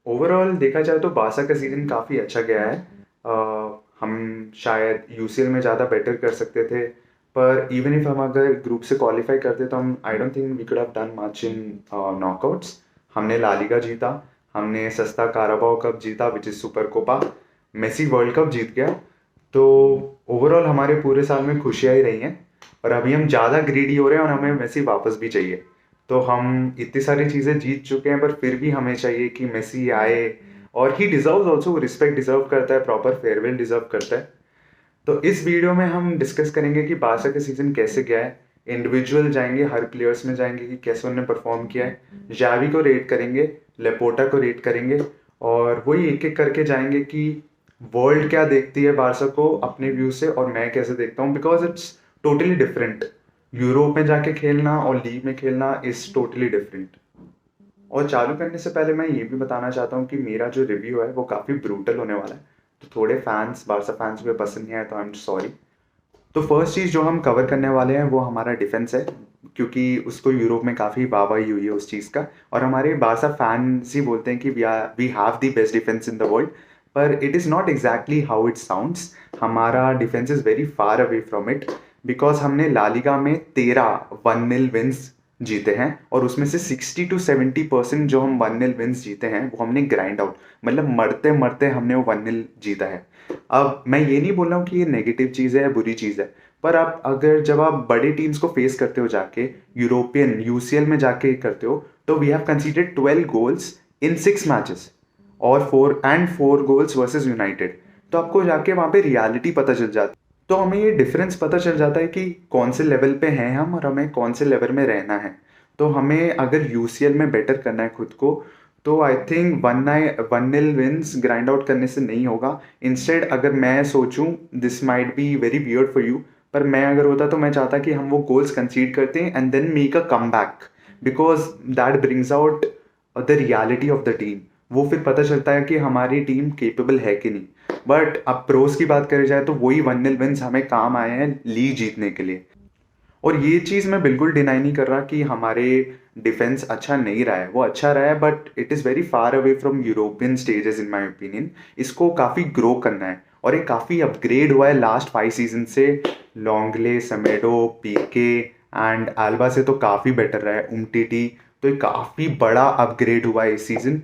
Overall देखा जाए तो बारसा का सीज़न काफ़ी अच्छा गया है। हम शायद यूसीएल में ज़्यादा बेटर कर सकते थे, पर इवन इफ हम अगर ग्रुप से क्वालिफाई करते तो हम I don't think we could have done much in knockouts. हमने ला लीगा जीता, हमने सस्ता काराबाओ कप जीता which is Super Copa, Messi World Cup जीत गया। तो ओवरऑल हमारे पूरे साल में खुशियाँ ही रही हैं, और अभी हम ज़्यादा ग्रीडी हो रहे हैं और हमें मेसी वापस भी चाहिए। तो हम इतनी सारी चीज़ें जीत चुके हैं, पर फिर भी हमें चाहिए कि मेसी आए, और ही डिजर्व्स ऑल्सो, रिस्पेक्ट डिजर्व करता है, प्रॉपर फेयरवेल डिजर्व करता है। तो इस वीडियो में हम डिस्कस करेंगे कि बारसा का सीजन कैसे गया है, इंडिविजुअल जाएंगे, हर प्लेयर्स में जाएंगे कि कैसे उन्होंने परफॉर्म किया है, जावी को रेट करेंगे, लेपोर्टा को रेट करेंगे, और वही एक एक करके जाएंगे कि वर्ल्ड क्या देखती है बारसा को अपने व्यू से और मैं कैसे देखता हूँ, because it's totally different. Europe में जाके खेलना और लीग में खेलना इज टोटली डिफरेंट। और चालू करने से पहले मैं ये भी बताना चाहता हूँ कि मेरा जो रिव्यू है वो काफ़ी ब्रूटल होने वाला है, तो थोड़े फैंस, बारसा फैंस को पसंद नहीं आए तो आई एम सॉरी। तो फर्स्ट चीज़ जो हम कवर करने वाले हैं वो हमारा डिफेंस है, क्योंकि उसको यूरोप में काफ़ी वाहवाही हुई है उस चीज़ का, और हमारे बारसा फैंस ही बोलते हैं कि we have the best defence in the world, पर it is not exactly how it sounds. हमारा defence is very far away from it, because हमने लालिगा में 13 1-0 विन्स जीते हैं, और उसमें से 60 to 70% जो हम 1-0 विन्स जीते हैं वो हमने ग्राइंड आउट, मतलब मरते मरते हमने वो 1-0 जीता है। अब मैं ये नहीं बोल रहा हूँ कि ये नेगेटिव चीज़ है या बुरी चीज़ है, पर आप अगर जब आप बड़े टीम्स को फेस करते हो जाके, यूरोपियन यूसीएल में जाके करते हो, तो we have considered 12 goals in 6 matches, और 4 गोल्स वर्सेस यूनाइटेड। तो आपको जाके वहाँ पे रियलिटी पता चल जाती है, तो हमें ये डिफरेंस पता चल जाता है कि कौन से लेवल पे हैं हम और हमें कौन से लेवल में रहना है। तो हमें अगर यूसीएल में बेटर करना है खुद को, तो I think 1-0 wins grind out करने से नहीं होगा। इंस्टेड अगर मैं सोचूं, this might be very weird for you, पर मैं अगर होता तो मैं चाहता कि हम वो गोल्स कंसीड करते हैं and then make a comeback, because that brings out the reality of the team. वो फिर पता चलता है कि हमारी टीम केपेबल है कि नहीं। बट अब प्रोस की बात करी जाए तो वही 1-0 विन्स हमें काम आए हैं लीग जीतने के लिए। और ये चीज़ मैं बिल्कुल डिनाई नहीं कर रहा कि हमारे डिफेंस अच्छा नहीं रहा है, वो अच्छा रहा है, but it is very far away from European stages in my opinion. इसको काफ़ी ग्रो करना है, और ये काफ़ी अपग्रेड हुआ है लास्ट 5 सीजन से। लॉन्गले, समेडो, पीके एंड एल्बा से तो काफ़ी बेटर रहा है, उमटीटी। तो ये काफ़ी बड़ा अपग्रेड हुआ है इस सीज़न।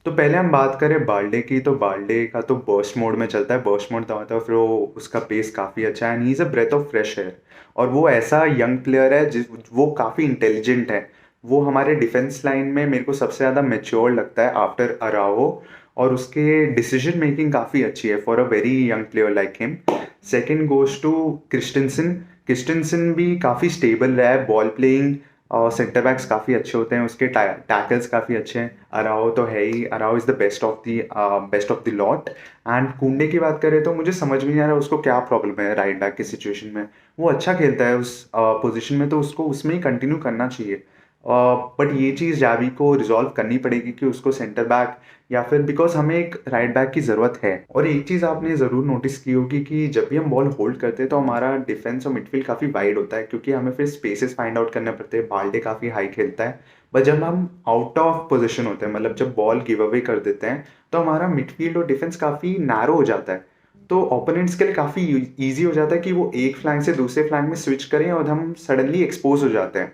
तो पहले हम बात करें बाल्डे की, तो बाल्डे का तो बर्स्ट मोड में चलता है, बर्स्ट मोड दबाता है फिर वो उसका पेस काफ़ी अच्छा है, and he is a breath of fresh air. और वो ऐसा यंग प्लेयर है जिस वो काफ़ी इंटेलिजेंट है। वो हमारे डिफेंस लाइन में मेरे को सबसे ज़्यादा मेच्योर लगता है आफ्टर अराओ, और उसके डिसीजन मेकिंग काफ़ी अच्छी है for a very young player like him. Second goes to Christensen. Christensen भी काफ़ी स्टेबल रहा है, बॉल प्लेइंग और सेंटर बैक्स काफ़ी अच्छे होते हैं, उसके टैकल्स काफ़ी अच्छे हैं। अराओ तो है ही, Araujo is the best of the lot. And Kounde की बात करें तो मुझे समझ में नहीं आ रहा उसको क्या प्रॉब्लम है राइट बैक की सिचुएशन में। वो अच्छा खेलता है उस पोजीशन में, तो उसको उसमें ही कंटिन्यू करना चाहिए। बट ये चीज़ जावी को रिजॉल्व करनी पड़ेगी कि उसको सेंटर बैक, या फिर बिकॉज हमें एक राइट बैक की ज़रूरत है। और एक चीज़ आपने ज़रूर नोटिस की होगी कि जब भी हम बॉल होल्ड करते हैं तो हमारा डिफेंस और मिडफील्ड काफ़ी वाइड होता है, क्योंकि हमें फिर स्पेसेस फाइंड आउट करने पड़ते हैं। बाल्डे काफ़ी हाई खेलता है, बट जब हम आउट ऑफ पोजिशन होते हैं, मतलब जब बॉल गिव अवे कर देते हैं, तो हमारा मिडफील्ड और डिफेंस काफ़ी नैरो हो जाता है। तो ओपोनेंट्स के लिए काफ़ी ईजी हो जाता है कि वो एक फ्लैंग से दूसरे फ्लैंग में स्विच करें और हम सडनली एक्सपोज हो जाते हैं।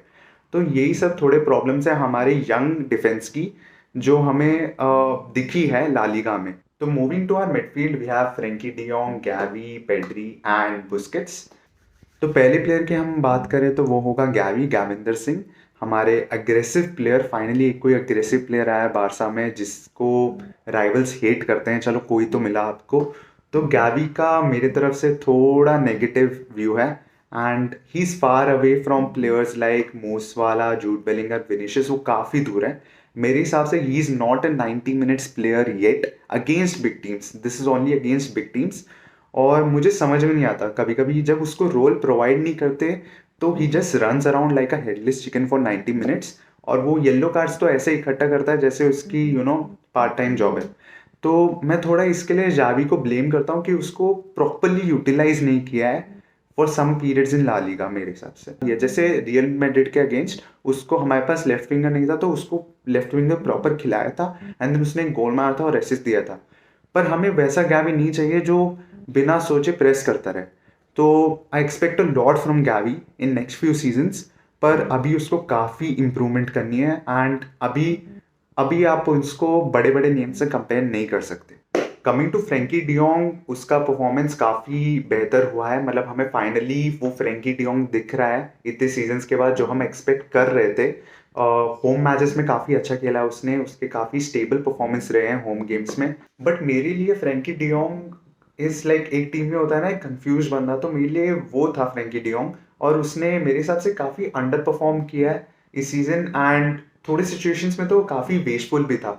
तो यही सब थोड़े प्रॉब्लम्स हैं हमारे यंग डिफेंस की, जो हमें दिखी है लालिगा में। तो moving to our midfield, we have Frenkie de Jong, Gavi, Pedri and Busquets. तो पहले प्लेयर की हम बात करें तो वो होगा गैवी, गैविंदर सिंह, हमारे अग्रेसिव प्लेयर। फाइनली एक कोई अग्रेसिव प्लेयर आया बारसा में जिसको राइवल्स हेट करते हैं, चलो कोई तो मिला आपको। तो गैवी का मेरे तरफ से थोड़ा नेगेटिव व्यू है, and he is far away from players like Musiala, Jude Bellingham, Vinicius. वो काफ़ी दूर है मेरे हिसाब से। He is not a 90 minutes player yet against big teams, this is only against big teams. और मुझे समझ में नहीं आता कभी कभी जब उसको रोल प्रोवाइड नहीं करते, तो he just runs around like a headless chicken for 90 minutes, और वो येलो कार्ड्स तो ऐसे इकट्ठा करता है जैसे उसकी पार्ट टाइम जॉब है। तो मैं थोड़ा इसके लिए जावी को ब्लेम करता हूँ कि उसको प्रॉपरली यूटिलाइज नहीं किया है for some periods in La Liga मेरे हिसाब से। ये जैसे रियल मैड्रिड के अगेंस्ट उसको हमारे पास लेफ्ट विंगर नहीं था तो उसको लेफ्ट विंगर प्रॉपर खिलाया था एंड देन उसने एक गोल मारा था और असिस्ट दिया था। पर हमें वैसा गैवी नहीं चाहिए जो बिना सोचे प्रेस करता रहे। तो आई expect a lot from गैवी in next few seasons. पर अभी उसको काफ़ी इम्प्रूवमेंट करनी है एंड अभी अभी आप उसको बड़े बड़े नेम से कंपेयर नहीं कर सकते। कमिंग टू फ्रेंकी डियोंग, उसका परफॉर्मेंस काफ़ी बेहतर हुआ है। मतलब हमें फाइनली वो फ्रेंकी डियोंग दिख रहा है इतने सीजन्स के बाद जो हम एक्सपेक्ट कर रहे थे। होम मैचेस में काफ़ी अच्छा खेला है उसने, उसके काफ़ी स्टेबल परफॉर्मेंस रहे हैं होम गेम्स में। बट मेरे लिए फ्रेंकी डियोंग इज लाइक, एक टीम में होता है ना एक कंफ्यूज बंदा, तो मेरे लिए वो था फ्रेंकी डियोंग। और उसने मेरे हिसाब से काफ़ी अंडर परफॉर्म किया है इस सीजन एंड थोड़ी सिचुएशंस में तो काफ़ी वेस्टफुल भी था।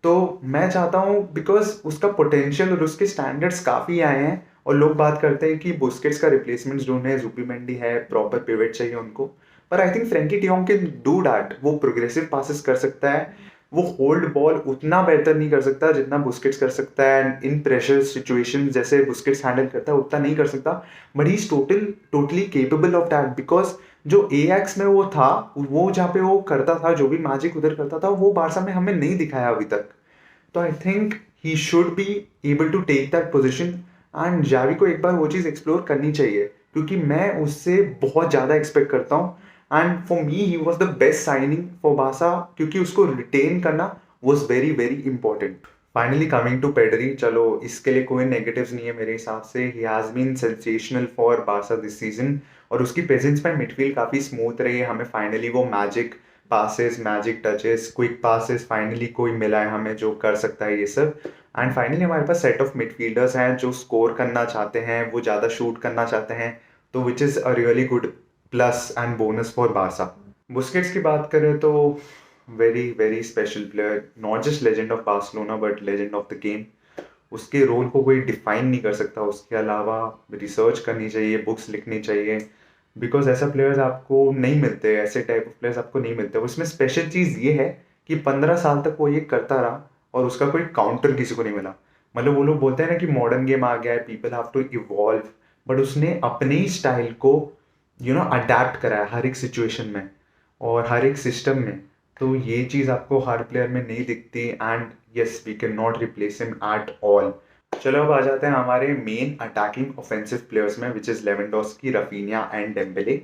तो मैं चाहता हूँ बिकॉज उसका पोटेंशियल और उसके स्टैंडर्ड्स काफ़ी आए हैं और लोग बात करते हैं कि बुस्केट्स का रिप्लेसमेंट ढूंढे, जुबिमेंडी है, प्रॉपर पिवट चाहिए उनको। पर I think Frenkie de Jong can do that. वो प्रोग्रेसिव पासेस कर सकता है, वो होल्ड बॉल उतना बेहतर नहीं कर सकता जितना बुस्केट्स कर सकता है, इन प्रेशर सिचुएशन जैसे बुस्केट्स हैंडल करता है उतना नहीं कर सकता। But he is totally capable of that because जो एएक्स में वो था, वो जहाँ पे वो करता था, जो भी मैजिक उधर करता था, वो बारसा में हमें नहीं दिखाया अभी तक। तो I think he should be able to take that position and Xavi को एक बार वो चीज़ एक्सप्लोर करनी चाहिए क्योंकि मैं उससे बहुत ज़्यादा एक्सपेक्ट करता हूँ। And for me he was the best signing for बासा क्योंकि उसको रिटेन करना was very very important. Finally coming to Pedri, चलो इसके लिए कोई नेगेटिव्स नहीं है मेरे हिसाब से। He has been sensational for Barca this season और उसकी प्रेजेंस में मिडफील्ड काफ़ी स्मूथ रही है। हमें फाइनली वो magic passes, magic touches, quick passes finally कोई मिला है हमें जो कर सकता है ये सब। एंड फाइनली हमारे पास सेट ऑफ मिडफील्डर्स हैं जो स्कोर करना चाहते हैं, वो ज़्यादा शूट करना चाहते हैं, तो which is a really good plus and bonus for Barça. Busquets की बात करें तो very very special player, not just legend of Barcelona but legend of the game. उसके रोल को कोई डिफाइन नहीं कर सकता, उसके अलावा रिसर्च करनी चाहिए, बुक्स लिखनी चाहिए बिकॉज ऐसा प्लेयर्स आपको नहीं मिलते, ऐसे टाइप ऑफ प्लेयर्स आपको नहीं मिलते। उसमें स्पेशल चीज़ ये है कि 15 साल तक वो ये करता रहा और उसका कोई काउंटर किसी को नहीं मिला। मतलब वो लोग बोलते हैं ना कि मॉडर्न गेम आ गया है, people have to evolve, but उसने अपने ही स्टाइल को अडेप्ट करा है हर एक सिचुएशन में और हर एक सिस्टम में। तो ये चीज़ आपको हर प्लेयर में नहीं दिखती and yes we can not replace him at all. चलो अब आ जाते हैं हमारे मेन अटैकिंग ऑफेंसिव प्लेयर्स में which is Lewandowski, Raphinha and Dembélé.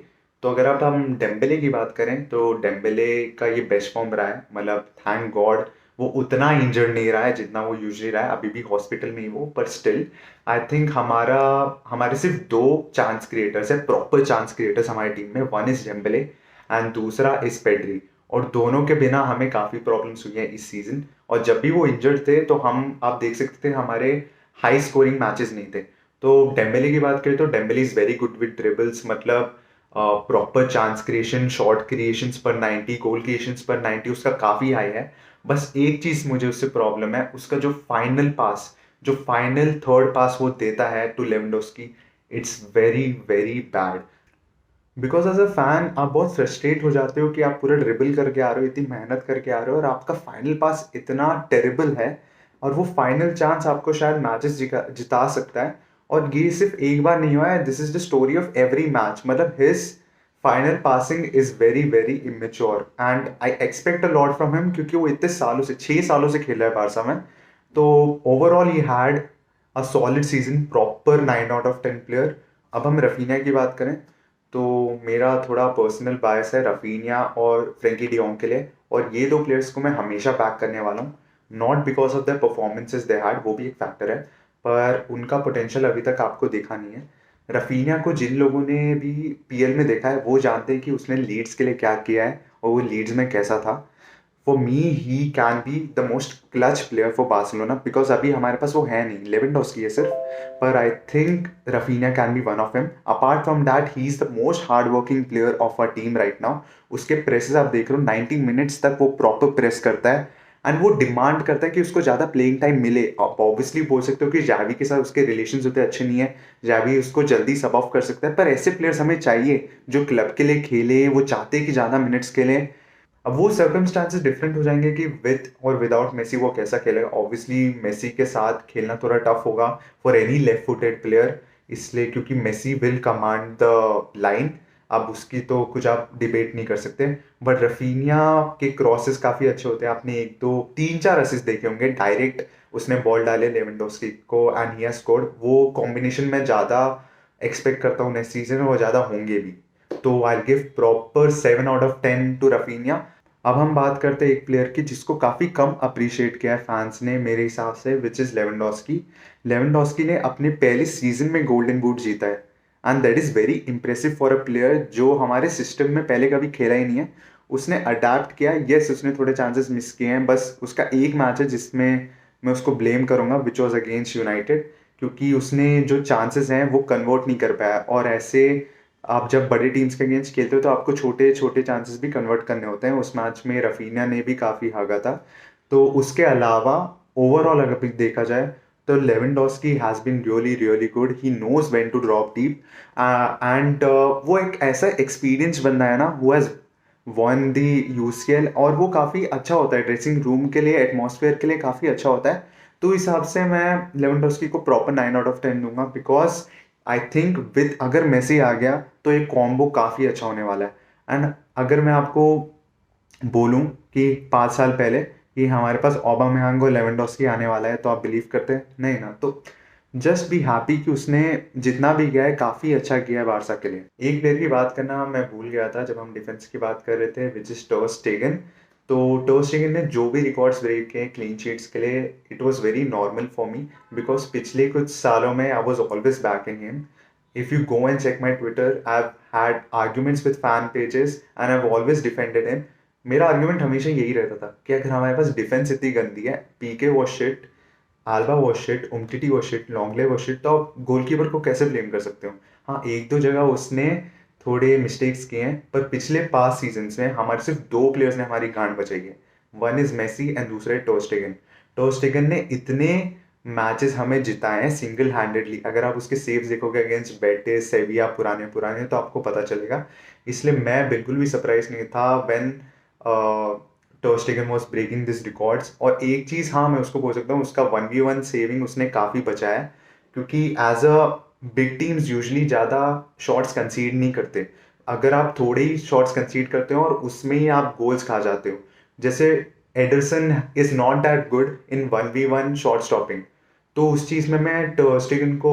तो अगर अब हम डेम्बेले की बात करें तो डेम्बेले का ये बेस्ट फॉर्म रहा है। मतलब थैंक गॉड वो उतना इंजर्ड नहीं रहा है जितना वो यूजली रहा है, अभी भी हॉस्पिटल में ही वो, पर स्टिल आई थिंक हमारे सिर्फ दो चांस क्रिएटर्स है, प्रॉपर चांस क्रिएटर्स हमारी टीम में। वन इज डेम्बेले एंड दूसरा इज पेड्री। और दोनों के बिना हमें काफ़ी प्रॉब्लम्स हुई हैं इस सीजन। और जब भी वो इंजर्ड थे तो हम आप देख सकते थे हमारे हाई स्कोरिंग मैचेस नहीं थे। तो डेम्बेले की बात करें तो Dembele is very good with dribbles, मतलब proper chance creation, short creations पर 90, गोल क्रिएशंस पर 90 उसका काफ़ी हाई है। बस एक चीज़ मुझे उससे प्रॉब्लम है, उसका जो फाइनल पास, जो फाइनल थर्ड पास वो देता है to Lewandowski, it's very very bad. Because as a fan आप बहुत फ्रस्ट्रेट हो जाते हो कि आप पूरा ड्रिबल करके आ रहे हो, इतनी मेहनत करके आ रहे हो और आपका फाइनल पास इतना टेरिबल है और वो फाइनल चांस आपको शायद मैचेस जिता सकता है। और ये सिर्फ एक बार नहीं हुआ है, this is the story of every match. मतलब his final passing is very very immature and I expect a lot from him क्योंकि वो इतने सालों से, 6 सालों से खेला है बारसा में। तो overall he had a solid season, proper 9 out of 10 player. अब हम रफीनिया की बात करें तो मेरा थोड़ा पर्सनल बायस है रफीनिया और फ्रेंकी डियोंग के लिए, और ये दो प्लेयर्स को मैं हमेशा बैक करने वाला हूँ। Not because of the performances they had, वो भी एक फैक्टर है, पर उनका पोटेंशियल अभी तक आपको देखा नहीं है। रफीनिया को जिन लोगों ने भी पीएल में देखा है वो जानते हैं कि उसने लीड्स के लिए क्या किया है और वो लीड्स में कैसा था। For me he can be the most clutch player for Barcelona because अभी हमारे पास वो है नहीं, लेवेंडोस्की है सिर्फ। पर I think Raphinha can be one of him. Apart from that he is the most hard working player of a team right now. उसके presses आप देख रहे हो, 90 मिनट्स तक वो प्रॉपर प्रेस करता है एंड वो डिमांड करता है कि उसको ज़्यादा प्लेइंग टाइम मिले। आप ऑब्वियसली बोल सकते हो कि जावी के साथ उसके रिलेशन उतने अच्छे नहीं है, जावी उसको जल्दी सब ऑफ कर सकता है, पर ऐसे प्लेयर्स हमें चाहिए जो क्लब के लिए खेले, वो चाहते हैं कि ज़्यादा मिनट्स खेलें। अब वो सर्कमस्टांसेस डिफरेंट हो जाएंगे कि विद और विदाउट मेसी वो कैसा खेलेगा। ऑब्वियसली मेसी के साथ खेलना थोड़ा टफ होगा for any left footed player इसलिए क्योंकि Messi will command the line, अब उसकी तो कुछ आप डिबेट नहीं कर सकते। बट रफीनिया के क्रॉसेस काफ़ी अच्छे होते हैं, आपने एक दो तीन चार असिस्ट देखे होंगे डायरेक्ट, उसने बॉल डाले लेवेंडोस्की को एंड ही हैज स्कोर्ड। वो कॉम्बिनेशन में ज़्यादा एक्सपेक्ट करता हूँ नेक्स्ट सीजन में, वो ज़्यादा होंगे भी। तो I give proper 7 out of 10 to Raphinha. अब हम बात करते हैं एक प्लेयर की जिसको काफ़ी कम अप्रिशिएट किया है फैंस ने मेरे हिसाब से, विच इज़ लेवेंडोस्की। लेवेंडोस्की ने अपने पहले सीजन में गोल्डन बूट जीता है and that is very impressive for a player जो हमारे सिस्टम में पहले कभी खेला ही नहीं है। उसने अडेप्ट किया, यस उसने थोड़े चांसेस मिस किए हैं, बस उसका एक मैच है जिसमें मैं उसको ब्लेम करूंगा, विच वॉज अगेंस्ट यूनाइटेड, क्योंकि उसने जो चांसेस हैं वो कन्वर्ट नहीं कर पाया। और ऐसे आप जब बड़े टीम्स के अगेंस्ट खेलते हो तो आपको छोटे छोटे चांसेस भी कन्वर्ट करने होते हैं। उस मैच में रफीनिया ने भी काफ़ी भागा था। तो उसके अलावा ओवरऑल अगर देखा जाए तो Lewandowski has been really really good, he knows when to drop deep and वो एक ऐसा एक्सपीरियंस बंदा है ना, who has won the UCL, और वो काफ़ी अच्छा होता है ड्रेसिंग रूम के लिए, एटमॉस्फेयर के लिए काफ़ी अच्छा होता है। तो इस हिसाब से मैं लेवेंडोस्की को प्रॉपर 9 आउट ऑफ 10 दूंगा, बिकॉज आई थिंक विद अगर मेसी आ गया तो ये कॉम्बो काफ़ी अच्छा होने वाला है। एंड अगर मैं आपको बोलूं कि 5 साल पहले कि हमारे पास ओबामेयांग और लेवेंडोस्की आने वाला है, तो आप बिलीव करते हैं? नहीं ना। तो जस्ट बी हैप्पी कि उसने जितना भी किया है काफ़ी अच्छा किया है बारसा के लिए। एक प्लेयर की बात करना मैं भूल गया था जब हम डिफेंस की बात कर रहे थे, विच इज़ टर्स टेगन। तो टर्स टेगन ने जो भी रिकॉर्ड्स ब्रेक किए क्लीन शीट्स के लिए, it was very normal for me, because पिछले कुछ सालों में I was always banking him. If you go and check my Twitter, I've had arguments with fan pages and I've always defended him. मेरा argument हमेशा यही रहता था कि अगर हमारे पास डिफेंस इतनी गंदी है, Pique was shit, Alba was shit, Umtiti was shit, Lenglet was shit, तो आप गोलकीपर को कैसे ब्लेम कर सकते हो? हाँ, एक दो जगह उसने थोड़े मिस्टेक्स किए हैं, पर पिछले 5 सीजन्स में हमारे सिर्फ दो प्लेयर्स ने हमारी गांड बचाई है। वन इज मेसी एंड दूसरा है टोस्टेगन। टोस्टेगन ने इतने मैचेस हमें जिताए हैं सिंगल हैंडेडली, अगर आप उसके सेव्स देखोगे अगेंस्ट बेटिस, सेविया, पुराने पुराने, तो आपको पता चलेगा। इसलिए मैं बिल्कुल भी सरप्राइज नहीं था when Ter Stegen was breaking this records. और एक चीज़ हाँ मैं उसको बोल सकता हूँ, उसका 1v1 सेविंग उसने काफ़ी बचाया है, क्योंकि as a big teams usually ज़्यादा शॉट्स कंसीड नहीं करते। अगर आप थोड़े ही शॉट्स कंसीड करते हो और उसमें ही आप गोल्स खा जाते हो, जैसे Anderson is not that good in 1v1 shot stopping. तो उस चीज़ में मैं टर्स्टेगन को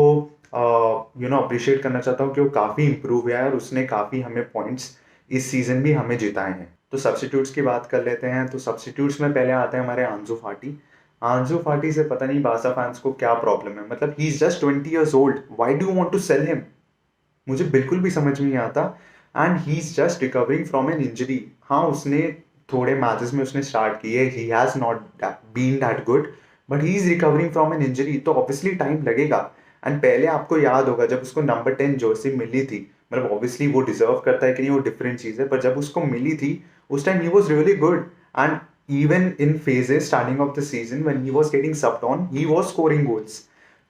अप्रिशिएट करना चाहता हूँ कि वो काफ़ी इंप्रूव हुआ है और उसने काफ़ी हमें पॉइंट्स इस सीजन भी हमें जिताए हैं। तो सब्स्टिट्यूट्स की बात कर लेते हैं। तो सब्स्टिट्यूट्स में पहले आते हैं हमारे आंसू फाटी। आंसू फाटी से पता नहीं बासा फैंस को क्या प्रॉब्लम है, मतलब he is just 20 years old, why do you want to sell him? मुझे बिल्कुल भी समझ में नहीं आता। And he is just recovering from an injury. हाँ, उसने थोड़े मैचेस में उसने स्टार्ट किए, he has not been that good, but he is recovering from an injury, तो ऑब्वियसली टाइम लगेगा। एंड पहले आपको याद होगा जब उसको नंबर 10 जर्सी मिली थी, मतलब ऑब्वियसली वो डिजर्व करता है कि नहीं वो डिफरेंट चीज़ है, पर जब उसको मिली थी उस time he was really good. And even in phases starting of the season when he was getting सब्ड on, he was scoring goals.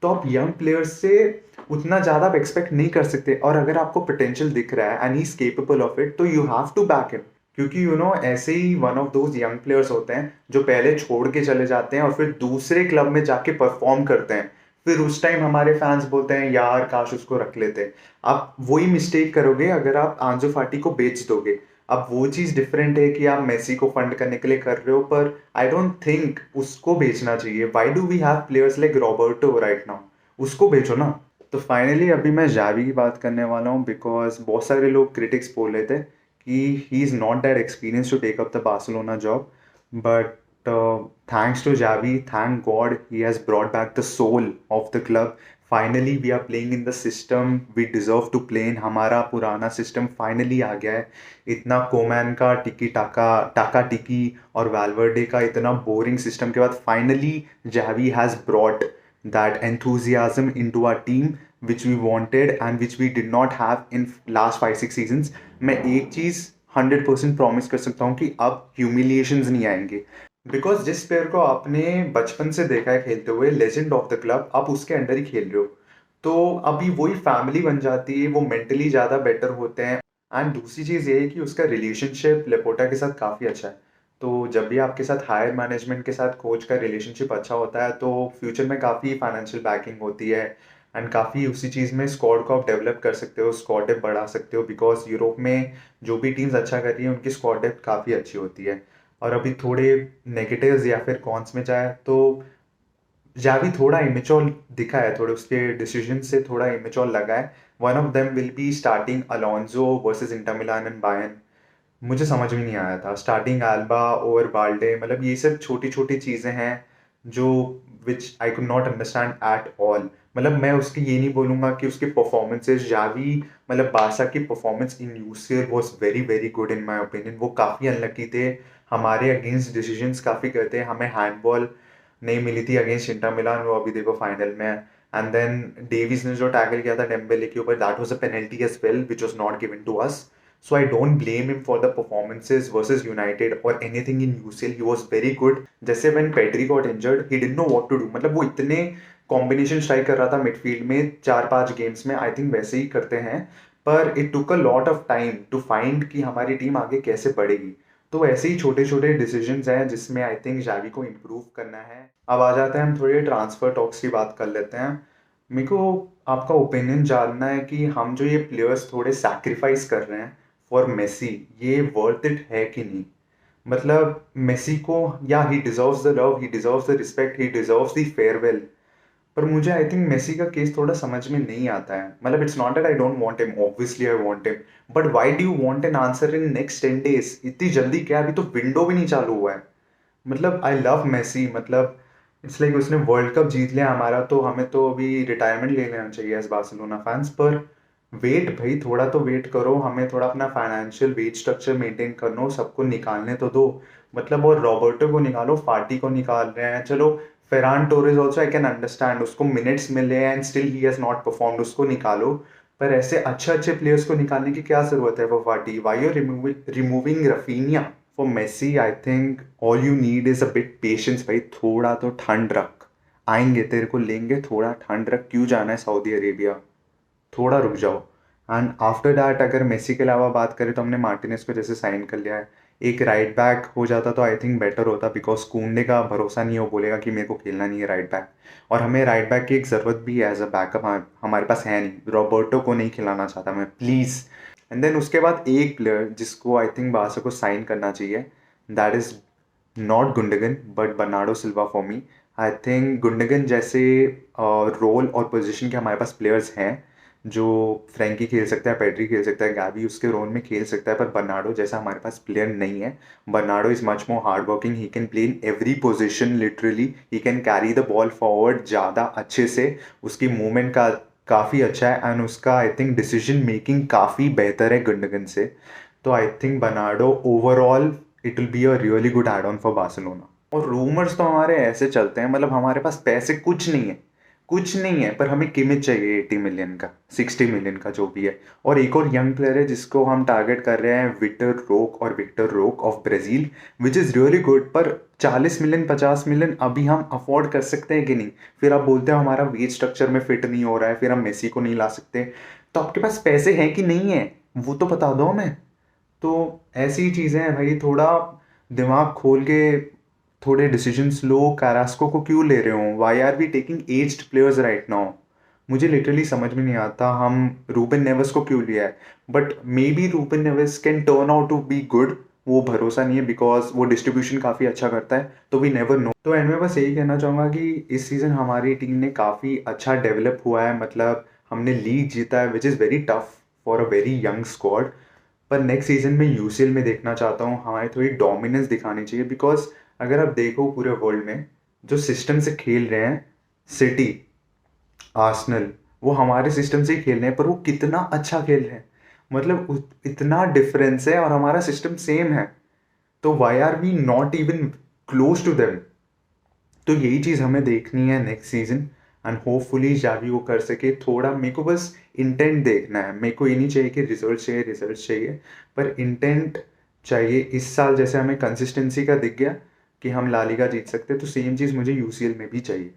तो आप यंग प्लेयर्स से उतना ज़्यादा आप एक्सपेक्ट नहीं कर सकते, और अगर आपको पोटेंशियल दिख रहा है and he is capable of it, तो you have to back him. क्योंकि ऐसे ही one of those young players होते हैं जो पहले छोड़ के चले जाते हैं और फिर दूसरे क्लब में जाके परफॉर्म करते हैं, फिर उस टाइम हमारे फैंस बोलते हैं यार काश उसको रख लेते। आप वही मिस्टेक करोगे अगर आप आंसू फाटी को बेच दोगे। अब वो चीज़ डिफरेंट है कि आप मेसी को फंड करने के लिए कर रहे हो, पर आई डोंट थिंक उसको बेचना चाहिए। Why do we have players like Roberto right now? उसको बेचो ना। तो फाइनली अभी मैं जावी की बात करने वाला हूँ, बिकॉज बहुत सारे लोग क्रिटिक्स बोल रहे थे कि he is not that experience to take up the Barcelona job, but thanks to Xavi, thank God he has brought back the soul of the club. Finally we are playing in the system we deserve to play in. हमारा पुराना system finally आ गया है। इतना Koeman का टिकी टाका टाका टिकी और वैल्वर्डे का इतना बोरिंग सिस्टम के बाद finally Xavi has brought that enthusiasm into our team which we wanted and which we did not have in last 5-6 seasons. मैं एक चीज़ 100% प्रॉमिस कर सकता हूँ कि अब ह्यूमिलिएशंस नहीं आएंगे, बिकॉज जिस प्लेयर को आपने बचपन से देखा है खेलते हुए, लेजेंड ऑफ द क्लब, आप उसके अंडर ही खेल रहे हो, तो अभी वही फैमिली बन जाती है, वो मेंटली ज़्यादा बेटर होते हैं। एंड दूसरी चीज़ ये है कि उसका रिलेशनशिप लेपोर्टा के साथ काफ़ी अच्छा है। तो जब भी आपके साथ हायर मैनेजमेंट के साथ कोच का रिलेशनशिप अच्छा होता है तो फ्यूचर में काफ़ी फाइनेंशियल बैकिंग होती है। एंड काफ़ी उसी चीज़ में स्क्वाड को आप डेवलप कर सकते हो, स्क्वाड डेप्थ बढ़ा सकते हो, बिकॉज यूरोप में जो भी टीम्स अच्छा कर रही है उनकी स्क्वाड डेप्थ काफ़ी अच्छी होती है। और अभी थोड़े नेगेटिव्स या फिर कॉन्स में जाए तो जावी थोड़ा इमेच्योर दिखा है, थोड़े उसके डिसीजन से थोड़ा इमेच्योर लगा है। One of them will be starting Alonso versus Inter Milan and Bayern. मुझे समझ में नहीं आया था स्टार्टिंग एल्बा ओवर बाल्डे, मतलब ये सब छोटी छोटी चीज़ें हैं जो which I could not understand at all. मतलब मैं उसकी ये नहीं बोलूँगा कि उसके परफॉर्मेंसेज जावी, मतलब बारसा की performance in UCL was very very good in my opinion. वो काफ़ी अनलकी थे, हमारे अगेंस्ट डिसीजंस काफ़ी करते हैं, हमें हैंडबॉल नहीं मिली थी अगेंस्ट इंटर मिलान, वो अभी देखो फाइनल में है। एंड देन डेविस ने जो टैकल किया था डेम्बेले के ऊपर, that was a penalty as well which was not given to us. So I don't blame him for the performances versus United or anything in UCL. He was very good. जैसे when Pedri got injured, he didn't know what to do. मतलब वो इतने combination strike कर रहा था midfield में 4-5 games में, I think वैसे ही करते हैं। पर it took a lot of time to find कि हमारी टीम आगे कैसे बढ़ेगी। तो ऐसे ही छोटे छोटे डिसीजंस हैं जिसमें आई थिंक जावी को इम्प्रूव करना है। अब आ जाते हैं हम थोड़ी ट्रांसफर टॉक्स की बात कर लेते हैं। मेरे को आपका ओपिनियन जानना है कि हम जो ये प्लेयर्स थोड़े सैक्रिफाइस कर रहे हैं फॉर मेसी, ये वर्थ इट है कि नहीं। मतलब मेसी को, या ही deserves the love, he deserves the respect, he deserves the farewell. पर मुझे आई थिंक मेसी का केस थोड़ा समझ में नहीं आता है। मतलब it's not that I don't want him, obviously I want him, but why do you want an answer in next 10 days? इतनी जल्दी क्या, अभी तो विंडो भी नहीं चालू हुआ है। मतलब आई लव मेसी, मतलब इट्स लाइक उसने वर्ल्ड कप जीत लिया हमारा, तो हमें तो अभी रिटायरमेंट ले लेना चाहिए एज बार्सिलोना फैंस। पर वेट भाई, थोड़ा तो वेट करो, हमें थोड़ा अपना फाइनेंशियल वेट स्ट्रक्चर मेंटेन करना, सबको निकालने तो दो। मतलब और रॉबर्टो को निकालो, फाटी को निकाल रहे हैं, चलो Ferran Torres also I can understand, उसको मिनट्स मिले and still he has not performed, उसको निकालो। पर ऐसे अच्छे अच्छे प्लेयर्स को निकालने की क्या जरूरत है for Fati? Why you removing Raphinha for Messi? I think all you need is a bit patience भाई, थोड़ा तो ठंड रख, आएंगे तेरे को लेंगे, थोड़ा ठंड रख, क्यों जाना है सऊदी अरेबिया, थोड़ा रुक जाओ। एंड आफ्टर दैट अगर मेसी के अलावा बात करें तो हमने मार्टिनेज को जैसे साइन कर लिया है, एक राइट बैक हो जाता तो आई थिंक बेटर होता, बिकॉज कूंडे का भरोसा नहीं हो, बोलेगा कि मेरे को खेलना नहीं है राइट बैक, और हमें राइट बैक की एक ज़रूरत भी है एज अ बैकअप, हमारे पास है नहीं। रॉबर्टो को नहीं खिलाना चाहता मैं, प्लीज़। एंड देन उसके बाद एक प्लेयर जिसको आई थिंक बारसा को साइन करना चाहिए, that is not Gundogan but Bernardo Silva for me. I think Gundogan जैसे रोल और पोजीशन के हमारे पास प्लेयर्स हैं, जो फ्रैंकी खेल सकता है, पेड्री खेल सकता है, गावी उसके रोल में खेल सकता है, पर बर्नार्डो जैसा हमारे पास प्लेयर नहीं है। Bernardo is much more hard working, he can play in every position, literally he can carry the ball forward ज़्यादा अच्छे से, उसकी मूवमेंट का काफ़ी अच्छा है, एंड उसका आई थिंक डिसीजन मेकिंग काफ़ी बेहतर है गुंडगन से। तो I think Bernardo overall it will be a really good add on for Barcelona. और रूमर्स तो हमारे ऐसे चलते हैं, मतलब हमारे पास पैसे कुछ नहीं है, कुछ नहीं है, पर हमें कीमत चाहिए 80 मिलियन का, 60 मिलियन का, जो भी है। और एक और यंग प्लेयर है जिसको हम टारगेट कर रहे हैं, विक्टर रोक of Brazil, which is really good. पर 40 मिलियन 50 मिलियन अभी हम अफोर्ड कर सकते हैं कि नहीं? फिर आप बोलते हो हमारा वेज स्ट्रक्चर में फिट नहीं हो रहा है, फिर हम मेसी को नहीं ला सकते। तो आपके पास पैसे हैं कि नहीं है, वो तो बता दो हमें। तो ऐसी चीज़ें हैं भाई, थोड़ा दिमाग खोल के थोड़े डिसीजंस लो। कैरास्को को क्यों ले रहे हो? Why are we taking aged players right now? मुझे लिटरली समझ में नहीं आता हम रूबन नेवेस को क्यों लिया है। But maybe Ruben Neves can turn out to be good, वो भरोसा नहीं है, बिकॉज वो डिस्ट्रीब्यूशन काफ़ी अच्छा करता है, तो वी नेवर नो। तो एंड में बस यही कहना चाहूँगा कि इस सीज़न हमारी टीम ने काफ़ी अच्छा डेवलप हुआ है, मतलब हमने लीग जीता है, which is very tough for a very young squad. पर नेक्स्ट सीजन में यूसीएल में देखना चाहता हूँ, हमारी थोड़ी डोमिनेंस दिखानी चाहिए, बिकॉज अगर आप देखो पूरे वर्ल्ड में जो सिस्टम से खेल रहे हैं, सिटी, आर्सेनल, वो हमारे सिस्टम से ही खेल रहे हैं, पर वो कितना अच्छा खेल रहे हैं, मतलब इतना डिफरेंस है, और हमारा सिस्टम सेम है। तो why are we not even close to them? तो यही चीज़ हमें देखनी है next season, and hopefully Xavi वो कर सके। थोड़ा मेरे को बस इंटेंट देखना है, मेरे को ये नहीं चाहिए कि रिजल्ट चाहिए, पर इंटेंट चाहिए। इस साल जैसे हमें कंसिस्टेंसी का दिख गया कि हम ला लीगा जीत सकते हैं, तो सेम चीज़ मुझे यूसीएल में भी चाहिए।